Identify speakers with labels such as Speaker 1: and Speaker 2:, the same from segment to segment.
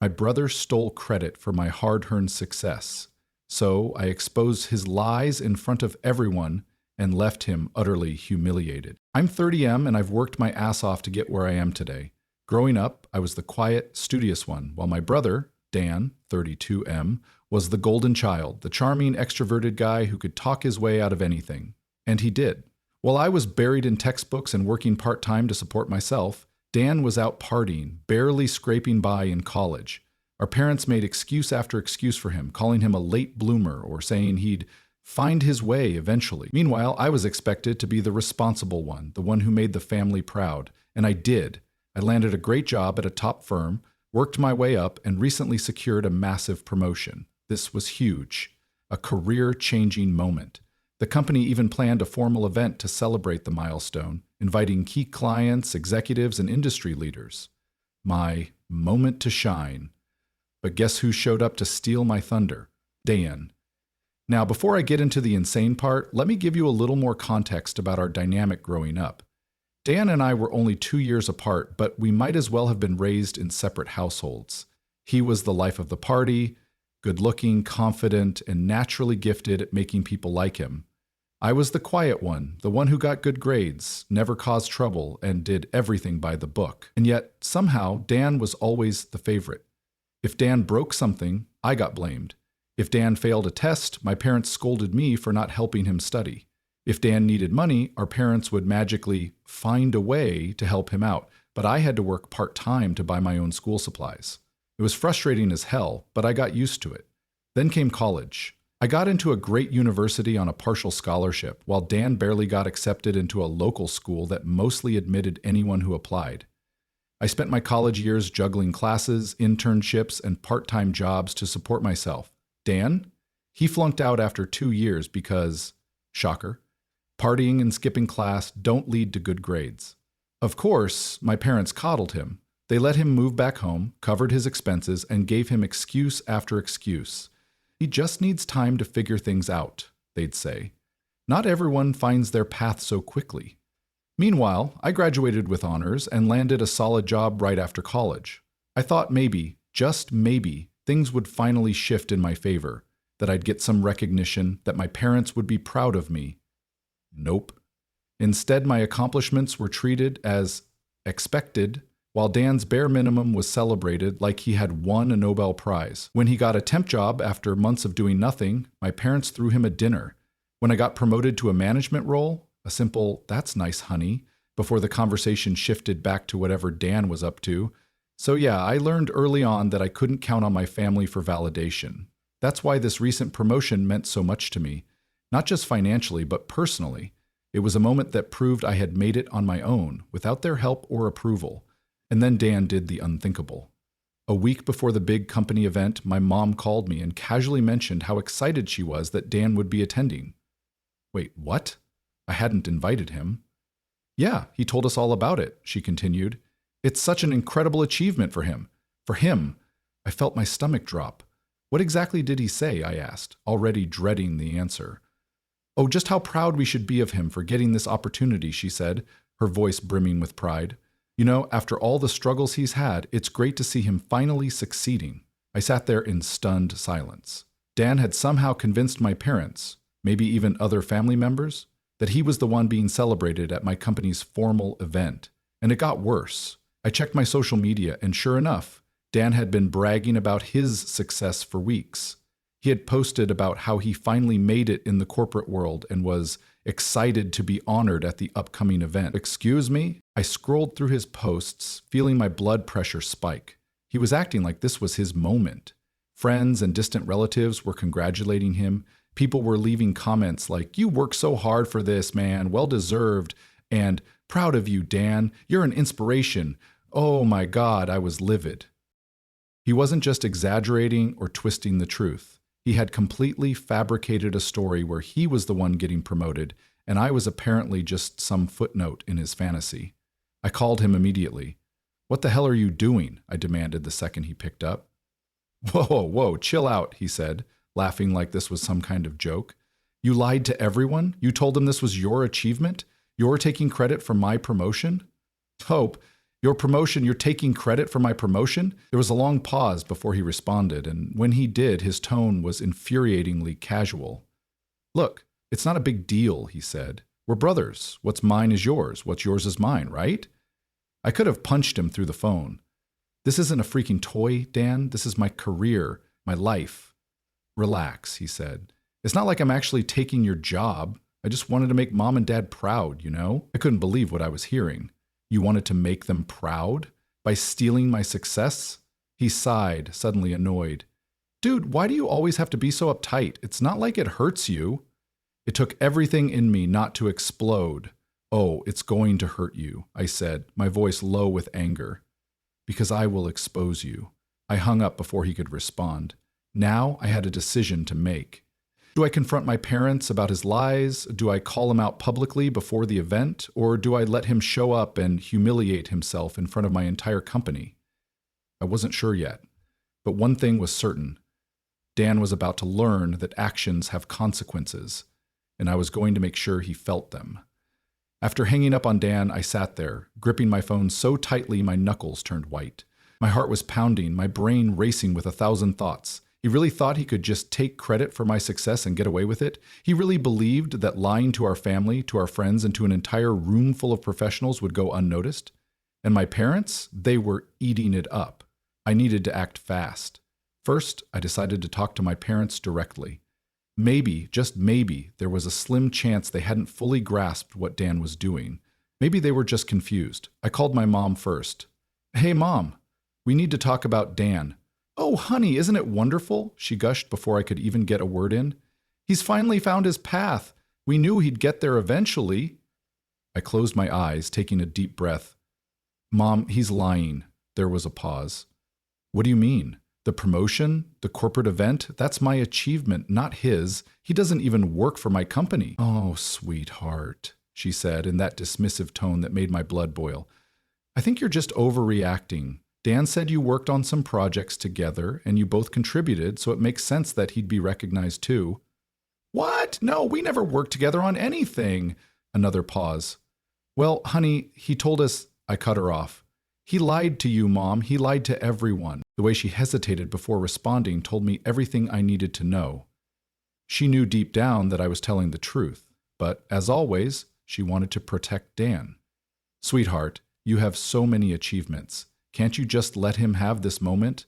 Speaker 1: My brother stole credit for my hard-earned success, so I exposed his lies in front of everyone and left him utterly humiliated. I'm 30M and I've worked my ass off to get where I am today. Growing up, I was the quiet, studious one, while my brother, Dan, 32M, was the golden child, the charming, extroverted guy who could talk his way out of anything. And he did. While I was buried in textbooks and working part-time to support myself, Dan was out partying, barely scraping by in college. Our parents made excuse after excuse for him, calling him a late bloomer or saying he'd find his way eventually. Meanwhile, I was expected to be the responsible one, the one who made the family proud. And I did. I landed a great job at a top firm, worked my way up, and recently secured a massive promotion. This was huge, a career-changing moment. The company even planned a formal event to celebrate the milestone, inviting key clients, executives, and industry leaders. My moment to shine. But guess who showed up to steal my thunder? Dan. Now, before I get into the insane part, let me give you a little more context about our dynamic growing up. Dan and I were only 2 years apart, but we might as well have been raised in separate households. He was the life of the party, good-looking, confident, and naturally gifted at making people like him. I was the quiet one, the one who got good grades, never caused trouble, and did everything by the book. And yet, somehow, Dan was always the favorite. If Dan broke something, I got blamed. If Dan failed a test, my parents scolded me for not helping him study. If Dan needed money, our parents would magically find a way to help him out, but I had to work part-time to buy my own school supplies. It was frustrating as hell, but I got used to it. Then came college. I got into a great university on a partial scholarship, while Dan barely got accepted into a local school that mostly admitted anyone who applied. I spent my college years juggling classes, internships, and part-time jobs to support myself. Dan? He flunked out after 2 years because, shocker, partying and skipping class don't lead to good grades. Of course, my parents coddled him. They let him move back home, covered his expenses, and gave him excuse after excuse. He just needs time to figure things out, they'd say. Not everyone finds their path so quickly. Meanwhile, I graduated with honors and landed a solid job right after college. I thought maybe, just maybe, things would finally shift in my favor, that I'd get some recognition, that my parents would be proud of me. Nope. Instead, my accomplishments were treated as expected, while Dan's bare minimum was celebrated like he had won a Nobel Prize. When he got a temp job after months of doing nothing, my parents threw him a dinner. When I got promoted to a management role, a simple, "That's nice, honey," before the conversation shifted back to whatever Dan was up to. So yeah, I learned early on that I couldn't count on my family for validation. That's why this recent promotion meant so much to me. Not just financially, but personally. It was a moment that proved I had made it on my own, without their help or approval. And then Dan did the unthinkable. A week before the big company event, my mom called me and casually mentioned how excited she was that Dan would be attending. Wait, what? I hadn't invited him. Yeah, he told us all about it, she continued. It's such an incredible achievement for him. For him. I felt my stomach drop. What exactly did he say? I asked, already dreading the answer. Oh, just how proud we should be of him for getting this opportunity, she said, her voice brimming with pride. You know, after all the struggles he's had, it's great to see him finally succeeding. I sat there in stunned silence. Dan had somehow convinced my parents, maybe even other family members, that he was the one being celebrated at my company's formal event. And it got worse. I checked my social media, and sure enough, Dan had been bragging about his success for weeks. He had posted about how he finally made it in the corporate world and was excited to be honored at the upcoming event. Excuse me? I scrolled through his posts, feeling my blood pressure spike. He was acting like this was his moment. Friends and distant relatives were congratulating him. People were leaving comments like, "You worked so hard for this, man, well deserved," and "Proud of you, Dan, you're an inspiration." Oh my God, I was livid. He wasn't just exaggerating or twisting the truth. He had completely fabricated a story where he was the one getting promoted, and I was apparently just some footnote in his fantasy. I called him immediately. "What the hell are you doing?" I demanded the second he picked up. Whoa, chill out," he said, laughing like this was some kind of joke. "You lied to everyone? You told them this was your achievement? You're taking credit for my promotion?" "Hope, Your promotion, you're taking credit for my promotion? There was a long pause before he responded, and when he did, his tone was infuriatingly casual. Look, it's not a big deal, he said. We're brothers. What's mine is yours. What's yours is mine, right? I could have punched him through the phone. This isn't a freaking toy, Dan. This is my career, my life. Relax, he said. It's not like I'm actually taking your job. I just wanted to make Mom and Dad proud, you know? I couldn't believe what I was hearing. You wanted to make them proud? By stealing my success? He sighed, suddenly annoyed. Dude, why do you always have to be so uptight? It's not like it hurts you. It took everything in me not to explode. Oh, it's going to hurt you, I said, my voice low with anger. Because I will expose you. I hung up before he could respond. Now I had a decision to make. Do I confront my parents about his lies? Do I call him out publicly before the event? Or do I let him show up and humiliate himself in front of my entire company? I wasn't sure yet. But one thing was certain. Dan was about to learn that actions have consequences, and I was going to make sure he felt them. After hanging up on Dan, I sat there, gripping my phone so tightly my knuckles turned white. My heart was pounding, my brain racing with 1,000 thoughts. He really thought he could just take credit for my success and get away with it? He really believed that lying to our family, to our friends, and to an entire room full of professionals would go unnoticed? And my parents? They were eating it up. I needed to act fast. First, I decided to talk to my parents directly. Maybe, just maybe, there was a slim chance they hadn't fully grasped what Dan was doing. Maybe they were just confused. I called my mom first. Hey, Mom, we need to talk about Dan. Oh, honey, isn't it wonderful? She gushed before I could even get a word in. He's finally found his path. We knew he'd get there eventually. I closed my eyes, taking a deep breath. Mom, he's lying. There was a pause. What do you mean? The promotion? The corporate event? That's my achievement, not his. He doesn't even work for my company. Oh, sweetheart, she said in that dismissive tone that made my blood boil. I think you're just overreacting. Dan said you worked on some projects together and you both contributed, so it makes sense that he'd be recognized too. What? No, we never worked together on anything. Another pause. Well, honey, he told us. I cut her off. He lied to you, Mom. He lied to everyone. The way she hesitated before responding told me everything I needed to know. She knew deep down that I was telling the truth, but as always, she wanted to protect Dan. Sweetheart, you have so many achievements. Can't you just let him have this moment?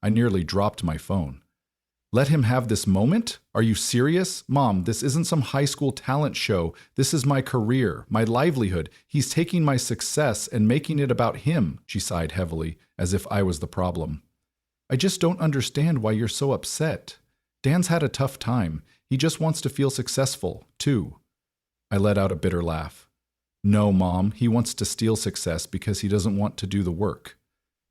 Speaker 1: I nearly dropped my phone. Let him have this moment? Are you serious? Mom, this isn't some high school talent show. This is my career, my livelihood. He's taking my success and making it about him, she sighed heavily, as if I was the problem. I just don't understand why you're so upset. Dan's had a tough time. He just wants to feel successful, too. I let out a bitter laugh. No, Mom, he wants to steal success because he doesn't want to do the work.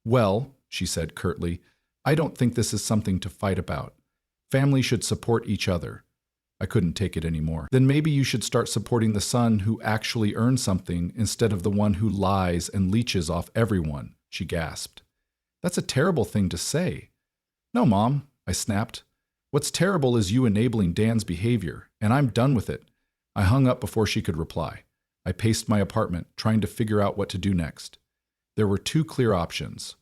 Speaker 1: Well, she said curtly, I don't think this is something to fight about. Family should support each other. I couldn't take it anymore. Then maybe you should start supporting the son who actually earns something instead of the one who lies and leeches off everyone, she gasped. That's a terrible thing to say. No, Mom, I snapped. What's terrible is you enabling Dan's behavior, and I'm done with it. I hung up before she could reply. I paced my apartment, trying to figure out what to do next. There were two clear options.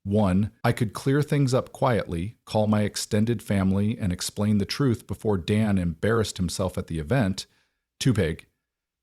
Speaker 1: One, I could clear things up quietly, call my extended family, and explain the truth before Dan embarrassed himself at the event. Too big.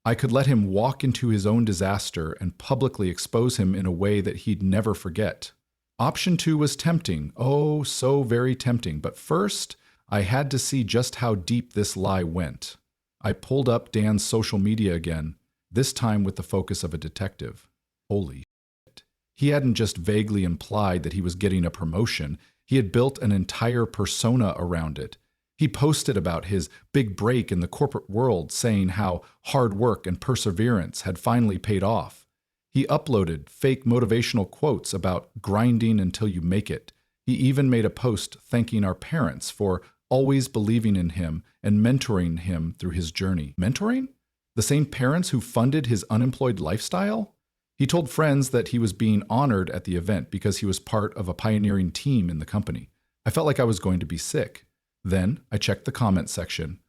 Speaker 1: I could let him walk into his own disaster and publicly expose him in a way that he'd never forget. Option 2 was tempting, oh, so very tempting, but first, I had to see just how deep this lie went. I pulled up Dan's social media again, this time with the focus of a detective. Holy shit. He hadn't just vaguely implied that he was getting a promotion, he had built an entire persona around it. He posted about his big break in the corporate world, saying how hard work and perseverance had finally paid off. He uploaded fake motivational quotes about grinding until you make it. He even made a post thanking our parents for always believing in him and mentoring him through his journey. Mentoring? The same parents who funded his unemployed lifestyle? He told friends that he was being honored at the event because he was part of a pioneering team in the company. I felt like I was going to be sick. Then I checked the comment section.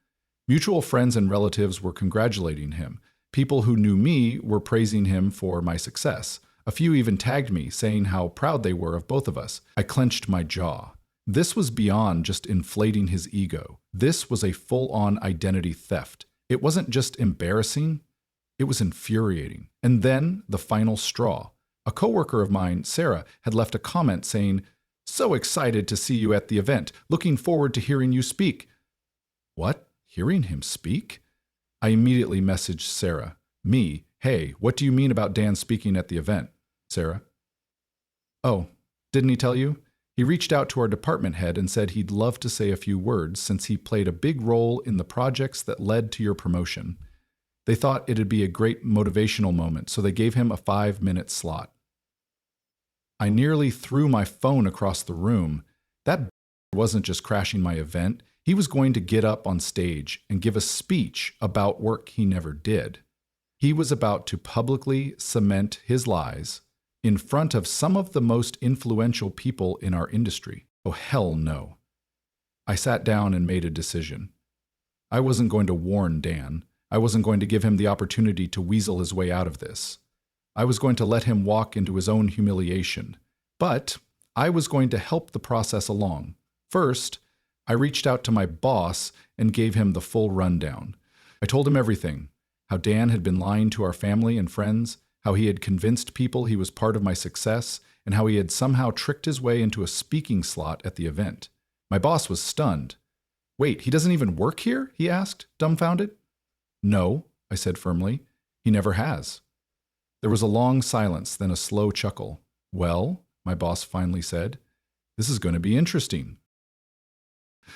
Speaker 1: Mutual friends and relatives were congratulating him. People who knew me were praising him for my success. A few even tagged me, saying how proud they were of both of us. I clenched my jaw. This was beyond just inflating his ego. This was a full-on identity theft. It wasn't just embarrassing, it was infuriating. And then the final straw. A coworker of mine, Sarah, had left a comment saying, "So excited to see you at the event. Looking forward to hearing you speak." What? Hearing him speak? I immediately messaged Sarah. Me, "Hey, what do you mean about Dan speaking at the event?" Sarah, "Oh, didn't he tell you? He reached out to our department head and said he'd love to say a few words since he played a big role in the projects that led to your promotion. They thought it'd be a great motivational moment, so they gave him a 5-minute slot." I nearly threw my phone across the room. That wasn't just crashing my event. He was going to get up on stage and give a speech about work he never did. He was about to publicly cement his lies in front of some of the most influential people in our industry. Oh, hell no. I sat down and made a decision. I wasn't going to warn Dan. I wasn't going to give him the opportunity to weasel his way out of this. I was going to let him walk into his own humiliation. But I was going to help the process along. First, I reached out to my boss and gave him the full rundown. I told him everything. How Dan had been lying to our family and friends, how he had convinced people he was part of my success, and how he had somehow tricked his way into a speaking slot at the event. My boss was stunned. "Wait, he doesn't even work here?" he asked, dumbfounded. "No," I said firmly. "He never has." There was a long silence, then a slow chuckle. "Well," my boss finally said, "this is going to be interesting."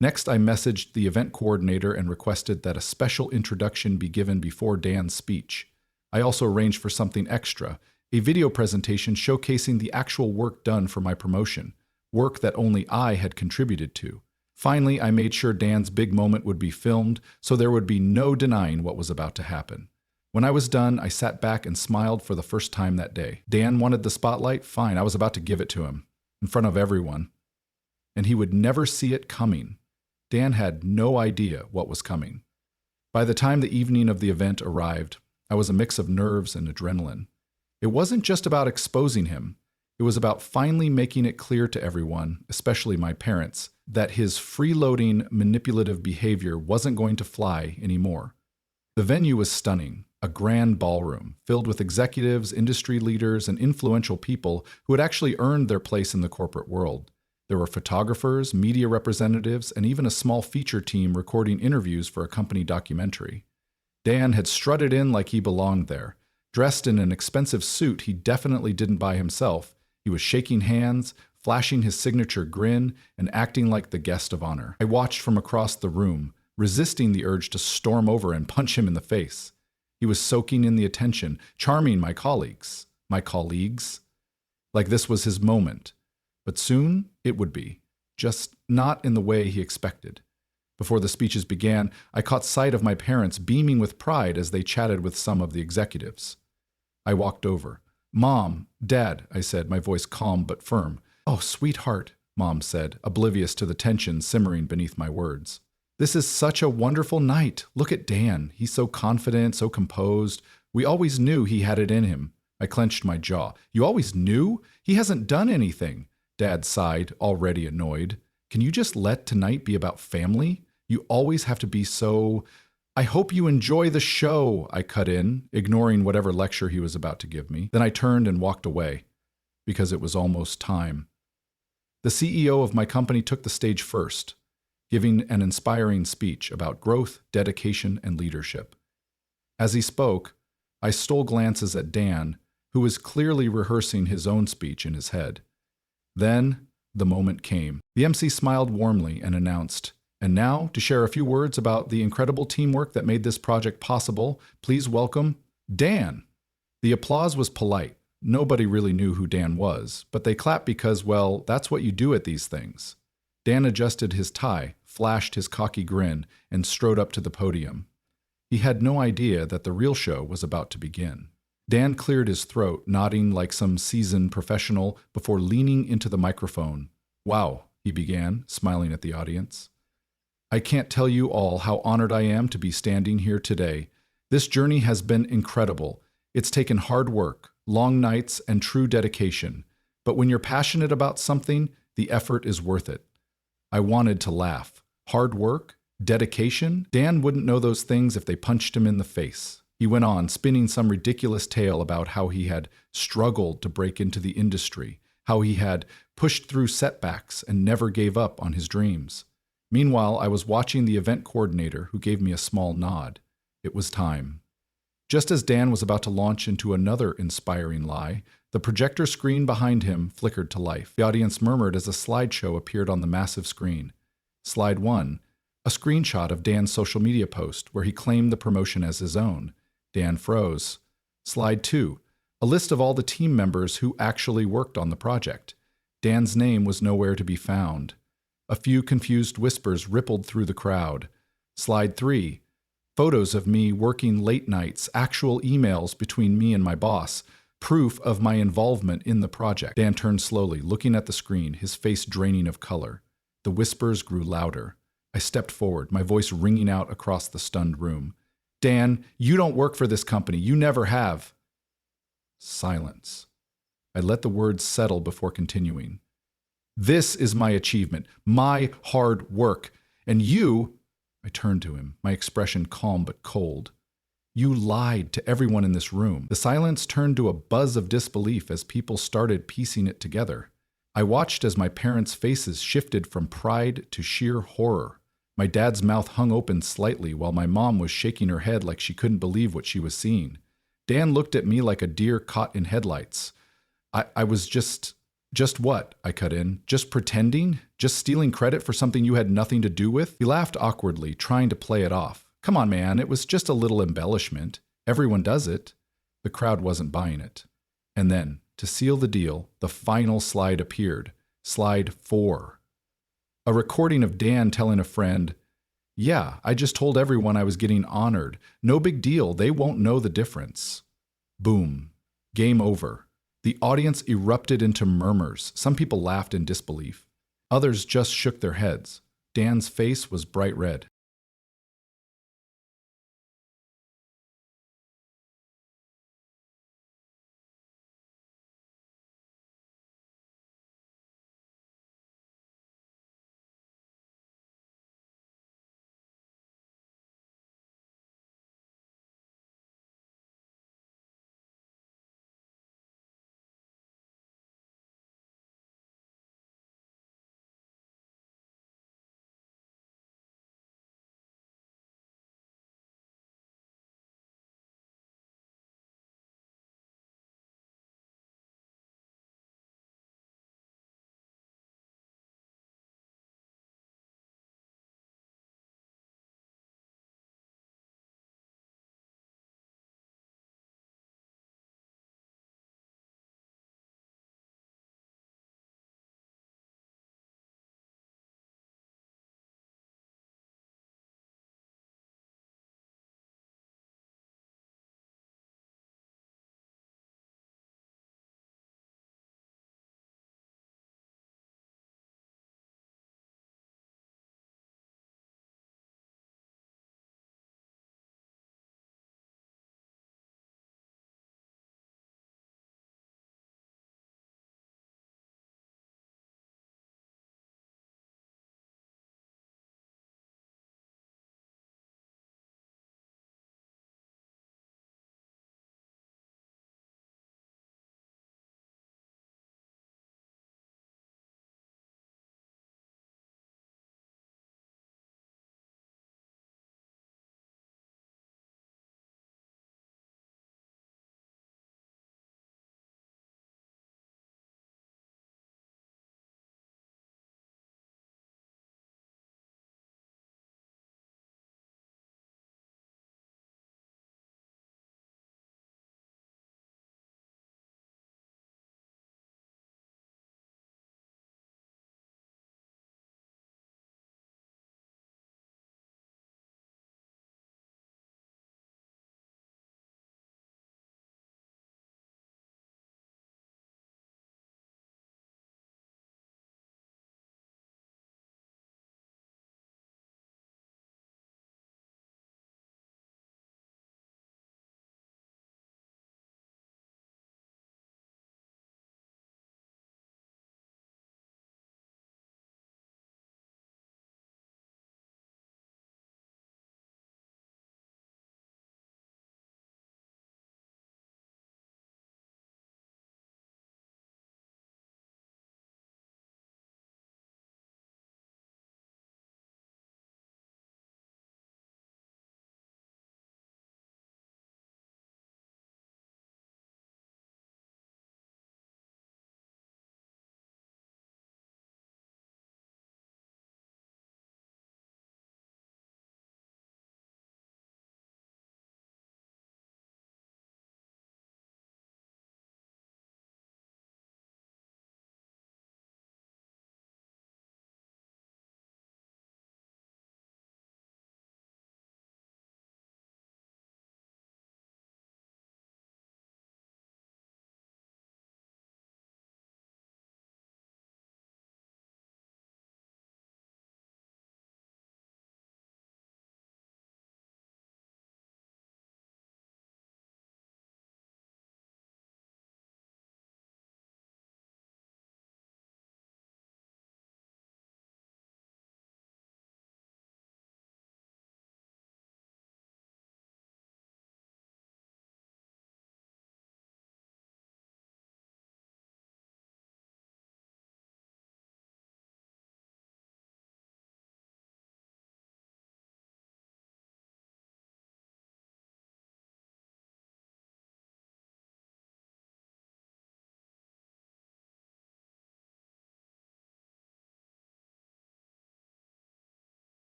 Speaker 1: Next, I messaged the event coordinator and requested that a special introduction be given before Dan's speech. I also arranged for something extra, a video presentation showcasing the actual work done for my promotion, work that only I had contributed to. Finally, I made sure Dan's big moment would be filmed, so there would be no denying what was about to happen. When I was done, I sat back and smiled for the first time that day. Dan wanted the spotlight? Fine, I was about to give it to him, in front of everyone. And he would never see it coming. Dan had no idea what was coming. By the time the evening of the event arrived, I was a mix of nerves and adrenaline. It wasn't just about exposing him. It was about finally making it clear to everyone, especially my parents, that his freeloading, manipulative behavior wasn't going to fly anymore. The venue was stunning, a grand ballroom filled with executives, industry leaders, and influential people who had actually earned their place in the corporate world. There were photographers, media representatives, and even a small feature team recording interviews for a company documentary. Dan had strutted in like he belonged there. Dressed in an expensive suit he definitely didn't buy himself, he was shaking hands, flashing his signature grin, and acting like the guest of honor. I watched from across the room, resisting the urge to storm over and punch him in the face. He was soaking in the attention, charming my colleagues. Like this was his moment. But soon it would be, just not in the way he expected. Before the speeches began, I caught sight of my parents beaming with pride as they chatted with some of the executives. I walked over. "Mom, Dad," I said, my voice calm but firm. "Oh, sweetheart," Mom said, oblivious to the tension simmering beneath my words. "This is such a wonderful night. Look at Dan. He's so confident, so composed. We always knew he had it in him." I clenched my jaw. "You always knew? He hasn't done anything." Dad sighed, already annoyed. "Can you just let tonight be about family? You always have to be so—" "I hope you enjoy the show," I cut in, ignoring whatever lecture he was about to give me. Then I turned and walked away, because it was almost time. The CEO of my company took the stage first, giving an inspiring speech about growth, dedication, and leadership. As he spoke, I stole glances at Dan, who was clearly rehearsing his own speech in his head. Then the moment came. The MC smiled warmly and announced, "And now, to share a few words about the incredible teamwork that made this project possible, please welcome Dan." The applause was polite. Nobody really knew who Dan was, but they clapped because, well, that's what you do at these things. Dan adjusted his tie, flashed his cocky grin, and strode up to the podium. He had no idea that the real show was about to begin. Dan cleared his throat, nodding like some seasoned professional before leaning into the microphone. "Wow," he began, smiling at the audience. "I can't tell you all how honored I am to be standing here today. This journey has been incredible. It's taken hard work, long nights, and true dedication. But when you're passionate about something, the effort is worth it. I wanted to laugh. Hard work? Dedication? Dan wouldn't know those things if they punched him in the face. He went on, spinning some ridiculous tale about how he had struggled to break into the industry, how he had pushed through setbacks and never gave up on his dreams. Meanwhile, I was watching the event coordinator, who gave me a small nod. It was time. Just as Dan was about to launch into another inspiring lie, the projector screen behind him flickered to life. The audience murmured as a slideshow appeared on the massive screen. Slide 1, a screenshot of Dan's social media post where he claimed the promotion as his own. Dan froze. Slide 2, a list of all the team members who actually worked on the project. Dan's name was nowhere to be found. A few confused whispers rippled through the crowd. Slide 3, photos of me working late nights, actual emails between me and my boss, proof of my involvement in the project. Dan turned slowly, looking at the screen, his face draining of color. The whispers grew louder. I stepped forward, my voice ringing out across the stunned room. Dan, you don't work for this company. You never have. Silence. I let the words settle before continuing. This is my achievement, my hard work. And you, I turned to him, my expression calm but cold. You lied to everyone in this room. The silence turned to a buzz of disbelief as people started piecing it together. I watched as my parents' faces shifted from pride to sheer horror. My dad's mouth hung open slightly while my mom was shaking her head like she couldn't believe what she was seeing. Dan looked at me like a deer caught in headlights. I was just what? I cut in. Just pretending? Just stealing credit for something you had nothing to do with? He laughed awkwardly, trying to play it off. Come on, man, it was just a little embellishment. Everyone does it. The crowd wasn't buying it. And then, to seal the deal, the final slide appeared. Slide 4. A recording of Dan telling a friend, "Yeah, I just told everyone I was getting honored. No big deal, they won't know the difference." Boom. Game over. The audience erupted into murmurs. Some people laughed in disbelief. Others just shook their heads. Dan's face was bright red.